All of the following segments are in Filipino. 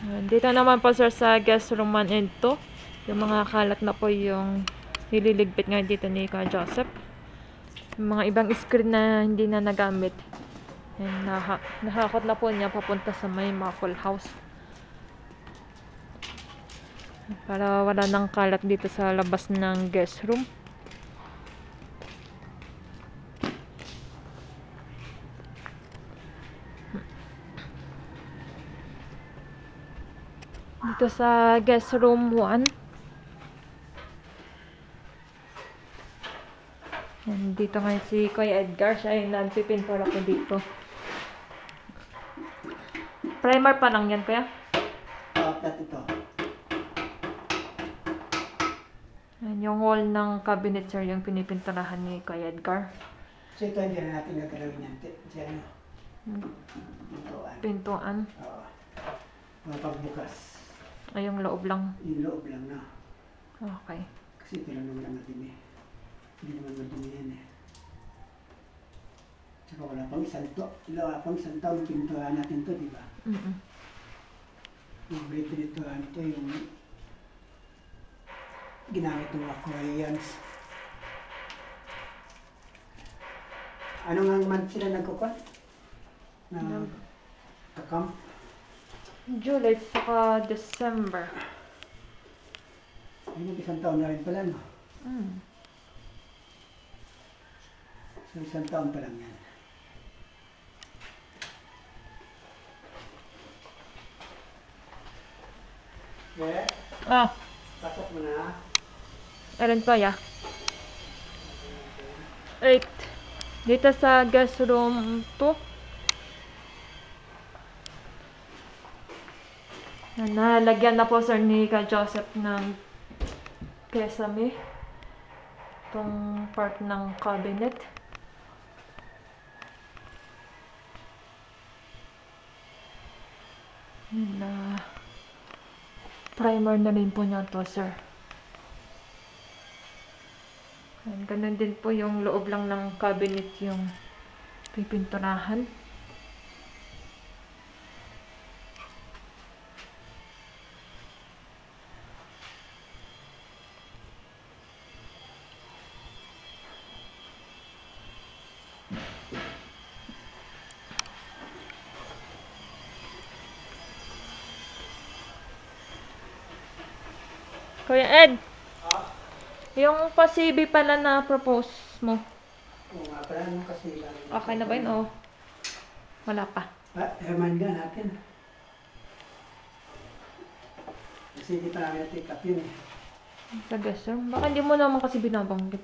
Dito naman po sir sa guest room 1 and 2. Yung mga kalat na po yung nililigpit ngayon dito ni Kuya Joseph. Yung mga ibang screen na hindi na nagamit. And nahakot na po niya papunta sa may muffle house. Para wala nang kalat dito sa labas ng guest room. Dito sa guest room 1. And dito ngayon si Kuya Edgar. Siya yung nagpipintura ko dito. Primer pa lang yan, Kuya? Flat ito. Yan yung wall ng cabinet, sir, yung pinipinturahan ni Kuya Edgar. So ito hindi na natin gagawin yan. Diyan, pintuan. Pintuan. Oo. Mga pagbukas. Ay, yung loob lang. Yung loob lang na. Okay. Kasi ito lang naman ang madumi. Hindi naman madumi yan eh. Tsaka wala pang isang taon pintuan natin to, di ba? Yung break pintuan ito yung ginamit ng mga Koreans. Ano nga month sila nagkukuha? Na kakamp? July saka December. Ay, isang taon na rin pala, no? So, isang taon pa lang yan. Okay? Pasok mo na. Alam ko, ya. 8. Dito sa guest room 2. Nalagyan na po sir ni Kuya Joseph ng kesame. Itong part ng cabinet. Na primer na rin po niya to, sir. And ganun din po yung loob lang ng cabinet yung pipinturahan. Kuya Ed, yung pasibi pala na propose mo, Oo nga pala, no? Kasi okay na ba yun o wala pa? remind ka natin. Kasi hindi pa namin na-take up yun eh. Sa guest room? Baka hindi mo naman kasi binabanggit.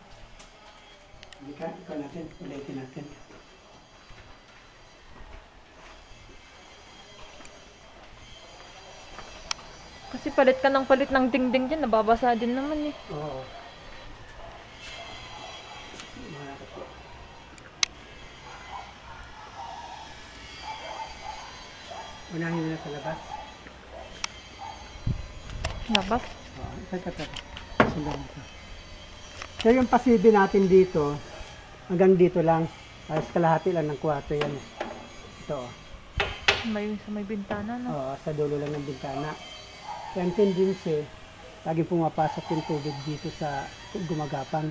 Hindi ka, ikaw natin, ulitin natin. Kasi palit ka ng palit ng dingding dyan, nababasa din naman eh. Oo. Unahin mo na sa labas. Labas? Oo, ito. Sundan ito. So yung pasibi natin dito, hanggang dito lang. Tapos kalahati lang ng kwarto yan. Ito oh. Sa may bintana, no? Oo, sa dulo lang ng bintana. Yung tendency, lagi pumapasok yung tubig dito sa gumagapan.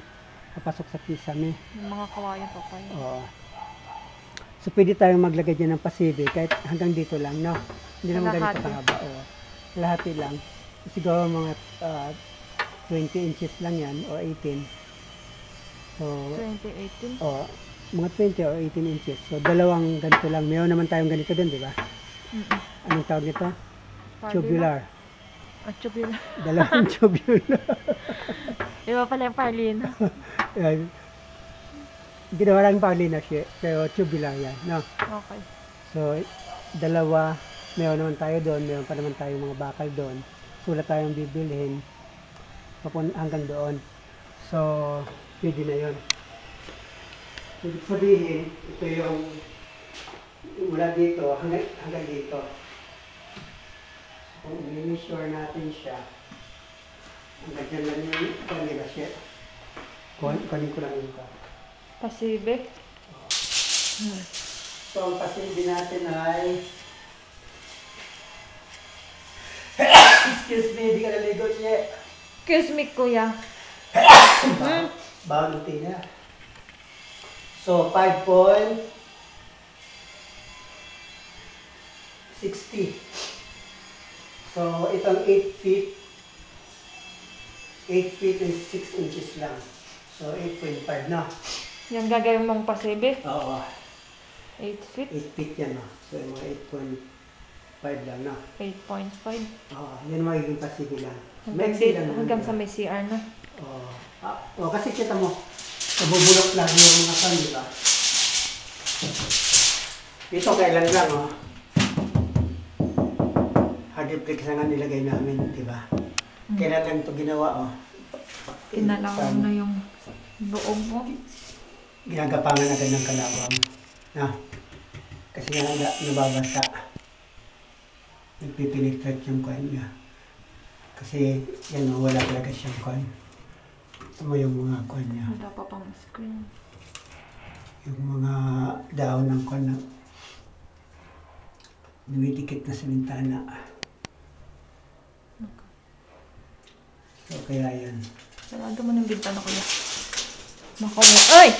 Papasok sa kisame. Yung mga kawayan pa kayo. Oo. So pwede tayong maglagay dyan ng pasibi kahit hanggang dito lang, no? Hindi naman ganito kahaba. Oo. Kalahati lang. Siguro mga 20 inches lang yan o 18. So, 2018? Oo. Mga 20 or 18 inches. So, dalawang ganito lang. Mayroon naman tayong ganito din, di ba? Anong tawag nito? Tubular. Tubular. Dalawang tubular. Iba pala yung parlina. Ginawa lang parlina siya, pero tubular yan, no? Okay. So, dalawa. Mayroon naman tayo doon. Mayroon pa naman tayong mga bakal doon. So, wala tayong bibilhin hanggang doon. So, pwede na yun. Ibig sabihin, ito yung mula dito hanggang dito. Kung i-measure natin siya, hanggang dyan lang yung kanila siya. Kunin ko lang yung ka. Pasibe? So, ang pasibe natin ay Excuse me, di ka naligo siya. Excuse me, kuya. Bawal na. So, 5.60. So, itong 8 feet. 8 feet and 6 inches lang. So, 8.5 na. Yung gagawin mong pasibi. Oo. 8 feet. 8 feet yan, no? So, yung mga 8.5 lang, no? 8.5. Oo, yan magiging pasibi lang. Hanggang, Maxi lang naman hanggang yan. sa may CR na. Oo. Kasi kita mo, nabubulok lang yung mga fan, di ba? Ito kailan lang, oh. Hardiplex na nga nilagay namin, di ba? Kailan lang ito ginawa, oh. Kinalawan na yung buong mo. Ginagapangan agad ng kalawang. Na, kasi nga nababasa. Nagpipinigtat yung coin niya. Kasi yan, oh, wala talaga siyang coin. Ito mo yung mga coin niya. Wala pa pang screen. Yung mga daon ng coin na dumidikit na sa bintana. So, kaya yan. Sarado mo ng bintana, kuya. Makawa. Ay!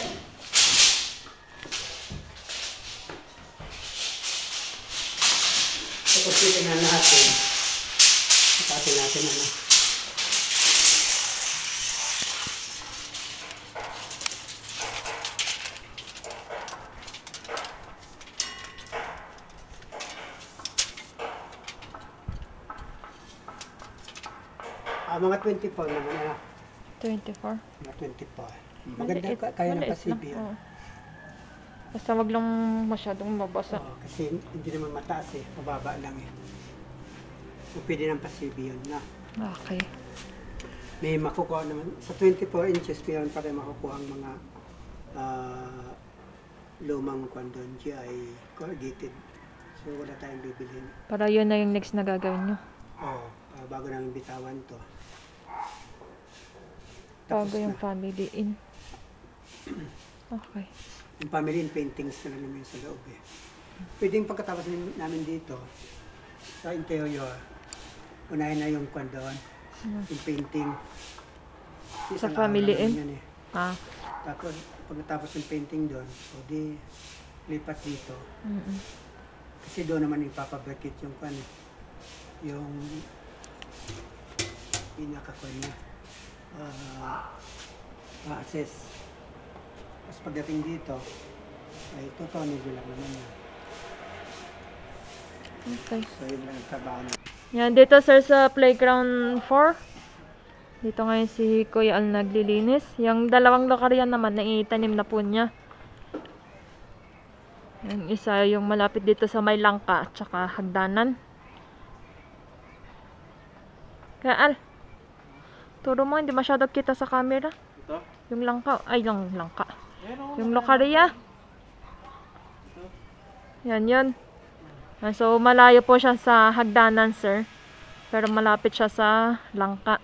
Tapos titingnan natin. Tapatin natin ano. Mga 24 naman na. 24. Mga 24. Maganda kaya ng Maliit pasibi lang, yan. oo. Basta wag lang masyadong mabasa. Oo, kasi hindi naman mataas eh. Mababa lang eh. So, pwede ng pasibi yun na. Okay. May makukuha naman. Sa 24 inches, mayroon pa rin makukuha ang mga lumang kondon GI corrugated. So, wala tayong bibilhin. Para yun na yung next na gagawin nyo. Oo, bago namin bitawan to. Bago Tapos yung na. family in. Okay. Yung family and paintings na lang namin sa loob eh. Pwedeng pagkatapos namin dito, sa interior, unahin na yung kondon, yung painting. Sa Isang family araw naman in? yan eh. Ah. Tapos, pagkatapos yung painting doon, o di lipat dito. Mm-mm. Kasi doon naman ipapabrakit yung pan, yung pinaka-coin niya. Access. Tapos pagdating dito, ay tutonid lang naman yan. Okay. So yun lang ang trabaho na. Yan, dito sir sa playground 4. Dito ngayon si Kuya Al naglilinis. Yung dalawang lokaryan naman, naitanim na po niya. Yung isa, yung malapit dito sa may langka, tsaka hagdanan. Kaya Al, turo mo, hindi masyado kita sa camera. Ito? Yung langka, ay yung langka. Ayan o. Yung lokarya. Yan yun. So, malayo po siya sa hagdanan, sir. Pero malapit siya sa langka.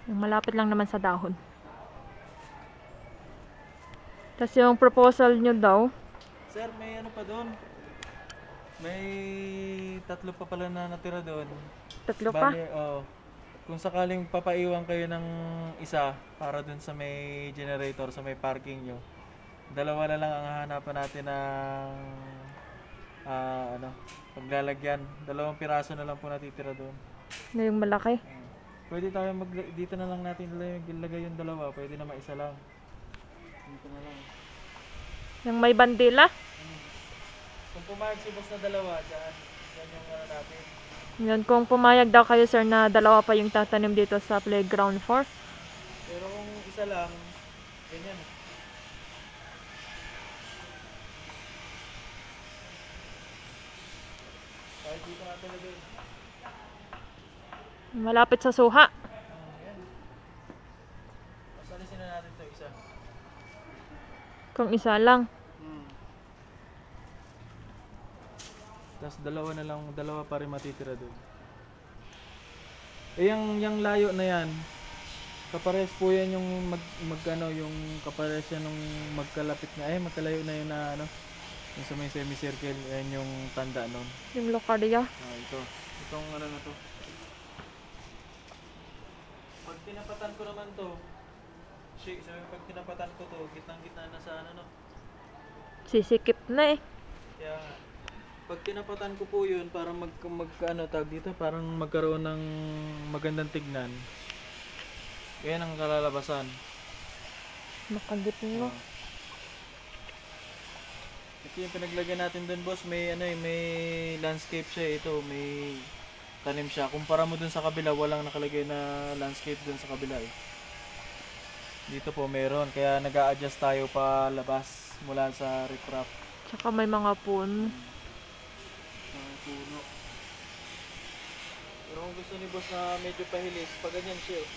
Yung malapit lang naman sa dahon. Tapos yung proposal nyo daw, Sir, may ano pa doon? May tatlo pa pala na natira doon. tatlo pa. Bali, kung sakaling papaiwan kayo ng isa para doon sa may generator, sa may parking nyo, dalawa na lang ang hahanapan natin ng paglalagyan. 2 piraso na lang po natitira doon. Na yung malaki. Pwede tayo dito na lang natin ilagay yung dalawa. Pwede naman isa lang. Dito na lang. Yung may bandila. Kung pumayag si boss na dalawa, dyan yung ano natin. Yan, kung pumayag daw kayo, sir, na dalawa pa yung tatanim dito sa playground 4. Pero kung isa lang, ganyan. Kahit dito natin lagay. Malapit sa suha. Ayan. Tapos alisin na natin ito isa. Kung isa lang. Tapos dalawa pa rin matitira doon. Eh yung layo na yan, kapares po yan yung yung kapares yan nung magkalapit na, magkalayo na yun na yung sa may semicircle, yan yung tanda nun. Yung lokarya. Itong ano na to. Pag tinapatan ko naman to, sabi pag tinapatan ko to, gitnang-gitna na sa ano no. Sisikip na eh. Kaya nga, pag tinapatan ko po yun, para ano tawag dito, parang magkaroon ng magandang tignan. Yan ang kalalabasan. Nakagitna. Ito yung pinaglagyan natin dun boss, may ano eh, may landscape siya eh. Ito, may tanim siya. Kumpara mo dun sa kabila, walang nakalagay na landscape dun sa kabila eh. Dito po meron, kaya nag-a-adjust tayo pa labas mula sa riprap. Tsaka may mga puno. Mga puno. Pero kung gusto ni boss na medyo pahilis, pag ganyan siya eh.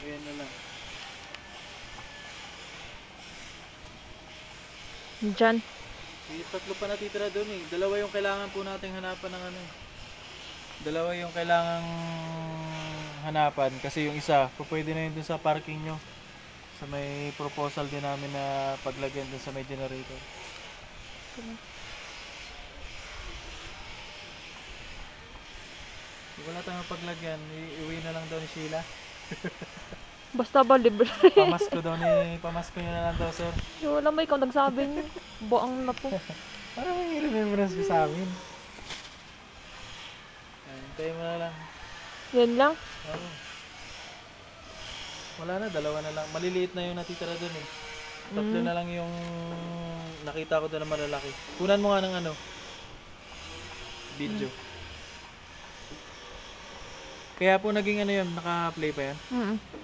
Ayan na lang. Diyan. Yung tatlo pa natitira doon eh. Dalawa yung kailangan po nating hanapan ng ano eh. Dalawa yung kailangang hanapan kasi yung isa, pwede na yun dun sa parking nyo. Sa may proposal din namin na paglagyan dun sa may generator. Wala tayong paglagyan, iuwi na lang daw ni Sheila. Basta ba libre? Pamasko nyo na lang daw sir. Wala mo ikaw nagsabi niyo. Buang na po. Parang may remembrance ko sa amin. Hintayin mo na lang. Yan lang. Oo. Wala na, dalawa na lang. Maliliit na yung natitira dun eh. Tatlo na lang yung nakita ko doon na malalaki. Kunan mo nga ng ano, video. Kaya po naging ano yun, naka-play pa yan.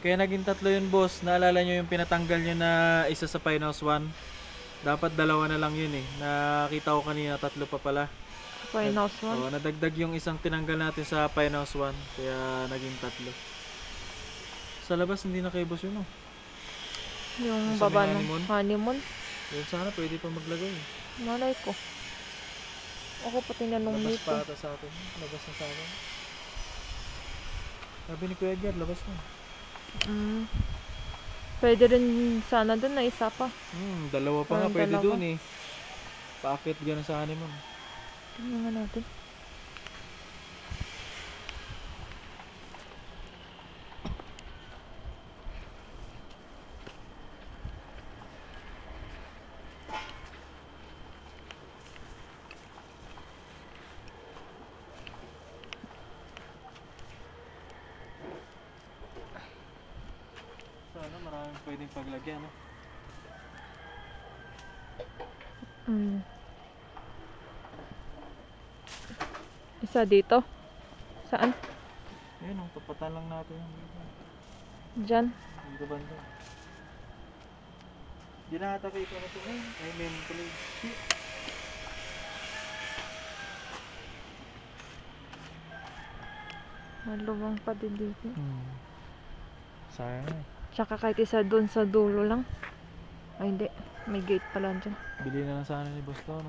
Kaya naging tatlo yun boss. Naalala nyo yung pinatanggal nyo na isa sa Pinehouse 1? Dapat dalawa na lang yun eh. Nakita ko kanina tatlo pa pala. Pinehouse 1. Oo, nadagdag yung isang tinanggal natin sa Pinehouse 1. Kaya naging tatlo. Sa labas hindi na kay boss yun oh. Yung Sa baba may ng honeymoon? honeymoon. Yun sana pwede pa maglagay. Malay ko. Ako pa tinanong Labas dito. pa ata sa atin. Labas na sa akin. Sabi ni Kuya Edgar, labas na. Pwede rin sana dun na isa pa. Dalawa pa nga Parang pwede dalawa. dun eh. Paakit gano'n sa honeymoon. Tingnan nga natin. Sana maraming pwedeng paglagyan. No? Isa dito. Saan? Ayun, tapatan lang natin. Diyan. Dito banda. Di na ata kayo ito na ito. Ay, main play. Maluwang pa din dito. Sayang eh. Tsaka kahit isa dun sa dulo lang. Ay hindi. May gate pala dyan. Bili na lang sana ni Boss to, no?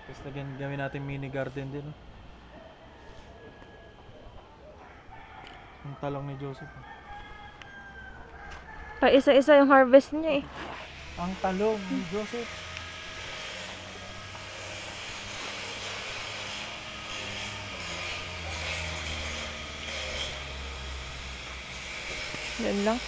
Tapos gawin natin mini garden din, no? Yung talong ni Joseph. Pa isa-isa yung harvest niya eh. Ang talong ni Joseph. Yan lang.